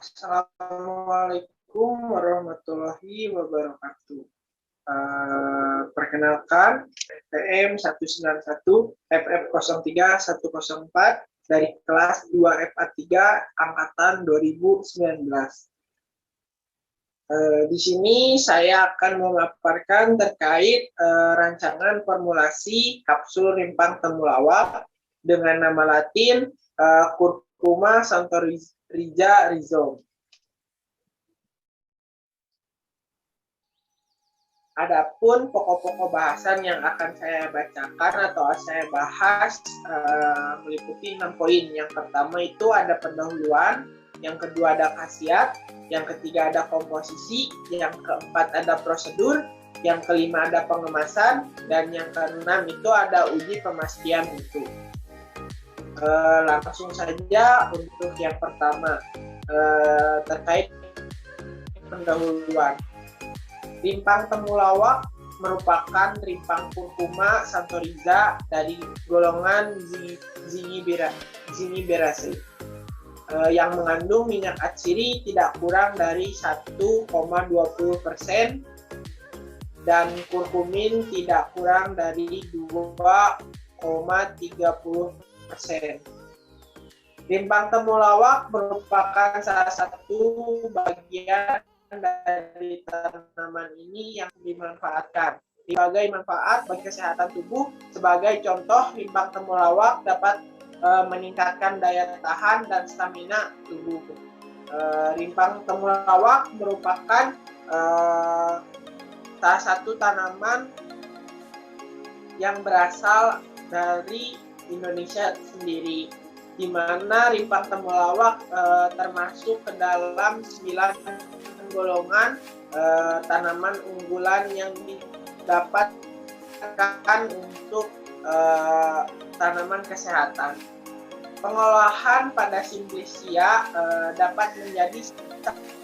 Assalamualaikum warahmatullahi wabarakatuh. Perkenalkan, FTM 191 FF03104 dari kelas 2 FA3 angkatan 2019. Di sini saya akan memaparkan terkait rancangan formulasi kapsul rimpang temulawak dengan nama latin Curcuma santoriza rhizome. Adapun pokok-pokok bahasan yang akan saya bacakan atau saya bahas meliputi 6 poin. Yang pertama itu ada pendahuluan, yang kedua ada khasiat, yang ketiga ada komposisi, yang keempat ada prosedur, yang kelima ada pengemasan, dan yang keenam itu ada uji pemastian mutu. Langsung saja untuk yang pertama terkait pendahuluan. Rimpang temulawak merupakan rimpang Curcuma santoriza dari golongan Zingiberaceae yang mengandung minyak atsiri tidak kurang dari 1,20% dan kurkumin tidak kurang dari 2,30%. Rimpang temulawak merupakan salah satu bagian dari tanaman ini yang dimanfaatkan. Sebagai manfaat bagi kesehatan tubuh, sebagai contoh, rimpang temulawak dapat meningkatkan daya tahan dan stamina tubuh. Rimpang temulawak merupakan salah satu tanaman yang berasal dari Indonesia sendiri, di mana rimpang temulawak termasuk ke dalam 9 golongan tanaman unggulan yang didapatkan untuk tanaman kesehatan. Pengolahan pada Simplicia dapat menjadi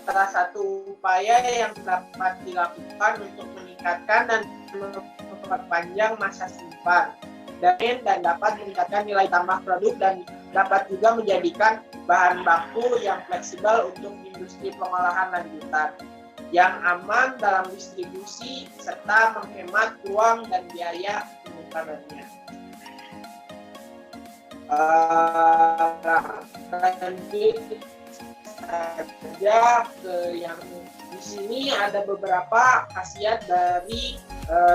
salah satu upaya yang dapat dilakukan untuk meningkatkan dan memperpanjang masa simpan dan dapat meningkatkan nilai tambah produk dan dapat juga menjadikan bahan baku yang fleksibel untuk industri pengolahan lanjutan yang aman dalam distribusi serta menghemat uang dan biaya penyimpanannya. Lanjut saja ke yang di sini ada beberapa khasiat dari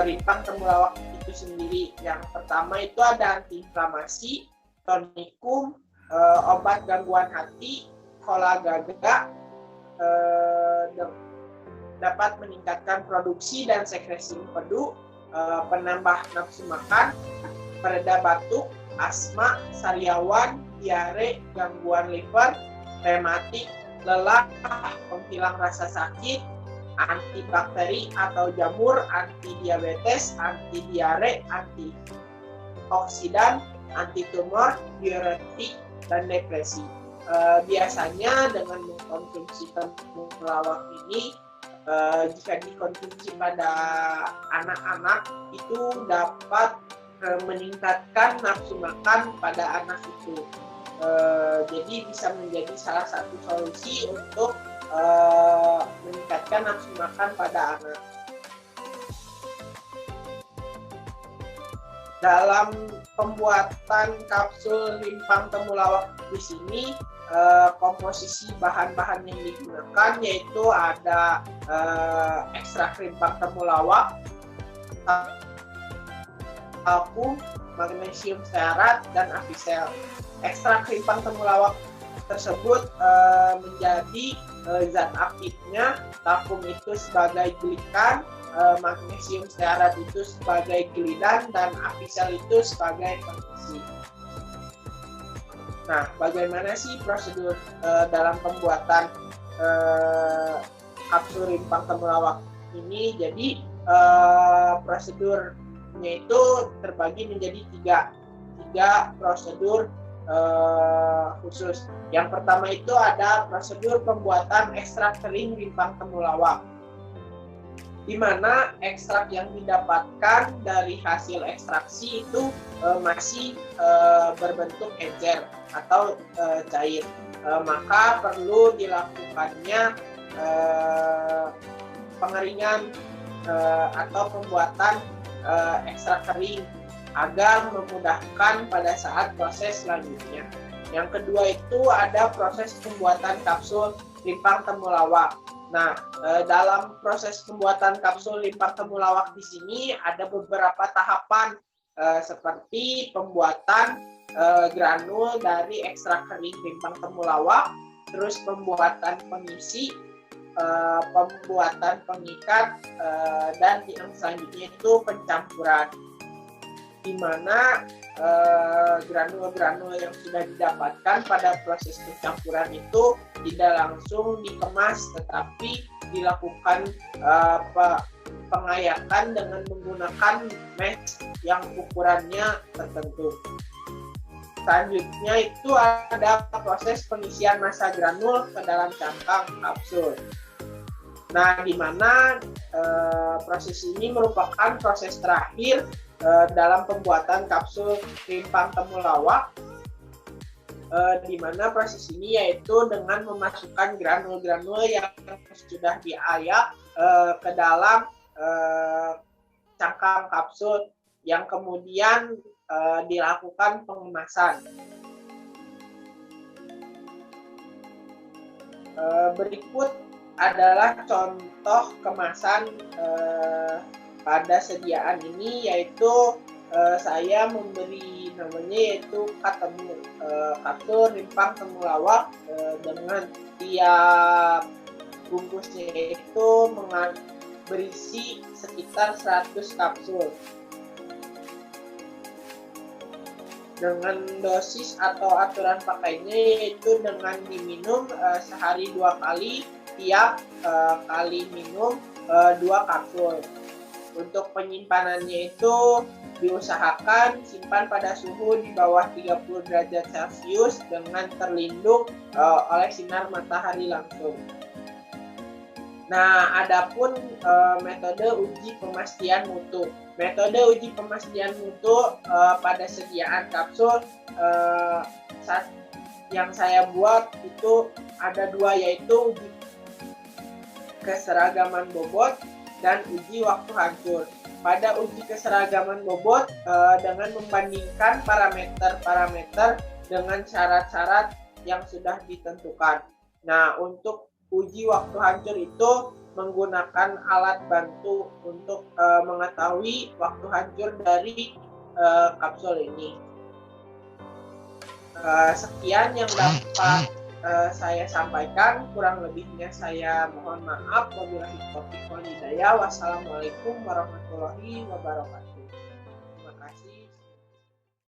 rimpang temulawak itu sendiri. Yang pertama itu ada antiinflamasi, tonikum, obat gangguan hati, kolagaga, dapat meningkatkan produksi dan sekresi empedu, penambah nafsu makan, pereda batuk, asma, sariawan, diare, gangguan liver, rematik, lelah, penghilang rasa sakit, antibakteri atau jamur, anti diabetes, anti diare, antioksidan, anti tumor, diuretik, dan depresi. Biasanya dengan mengkonsumsi temulawak ini, jika dikonsumsi pada anak-anak itu dapat meningkatkan nafsu makan pada anak itu. Jadi bisa menjadi salah satu solusi untuk meningkatkan nafsu makan pada anak. Dalam pembuatan kapsul rimpang temulawak di sini, komposisi bahan-bahan yang digunakan yaitu ada ekstrak rimpang temulawak, talkum, magnesium stearat, dan apisel. Ekstrak rimpang temulawak tersebut menjadi zat aktifnya, talkum itu sebagai glikan, magnesium stearat itu sebagai glidan, dan apisel itu sebagai pengisi. Nah, bagaimana sih prosedur dalam pembuatan kapsul rimpang temulawak ini? Jadi prosedurnya itu terbagi menjadi tiga prosedur khusus. Yang pertama itu ada prosedur pembuatan ekstrak kering rimpang temulawak, di mana ekstrak yang didapatkan dari hasil ekstraksi itu masih berbentuk encer atau cair. maka perlu dilakukannya pengeringan atau pembuatan ekstrak kering agar memudahkan pada saat proses selanjutnya. Yang kedua itu ada proses pembuatan kapsul limpang temulawak. Nah, dalam proses pembuatan kapsul limpang temulawak di sini ada beberapa tahapan seperti pembuatan granul dari ekstrak kering limpang temulawak, terus pembuatan pengisi, pembuatan pengikat, dan yang selanjutnya itu pencampuran, di mana granul-granul yang sudah didapatkan pada proses pencampuran itu tidak langsung dikemas, tetapi dilakukan pengayakan dengan menggunakan mesh yang ukurannya tertentu. Selanjutnya itu ada proses pengisian massa granul ke dalam cangkang kapsul. Nah, di mana proses ini merupakan proses terakhir dalam pembuatan kapsul limpang temulawak, di mana proses ini yaitu dengan memasukkan granul-granul yang sudah diayak ke dalam cangkang kapsul yang kemudian dilakukan pengemasan. Berikut adalah contoh kemasan pada sediaan ini, yaitu saya memberi namanya yaitu kapsul limpang temulawak dengan tiap bungkusnya itu berisi sekitar 100 kapsul dengan dosis atau aturan pakainya yaitu dengan diminum sehari 2 kali, tiap kali minum 2 kapsul. Untuk penyimpanannya itu diusahakan simpan pada suhu di bawah 30 derajat Celcius dengan terlindung oleh sinar matahari langsung. Nah, adapun metode uji pemastian mutu. Metode uji pemastian mutu pada sediaan kapsul yang saya buat itu ada 2, yaitu uji keseragaman bobot dan uji waktu hancur. Pada uji keseragaman bobot dengan membandingkan parameter-parameter dengan syarat-syarat yang sudah ditentukan. Nah, untuk uji waktu hancur itu menggunakan alat bantu untuk mengetahui waktu hancur dari kapsul ini. Sekian yang dapat saya sampaikan, kurang lebihnya saya mohon maaf. Wabillahi taufiq wal hidayah. Wassalamualaikum warahmatullahi wabarakatuh. Terima kasih.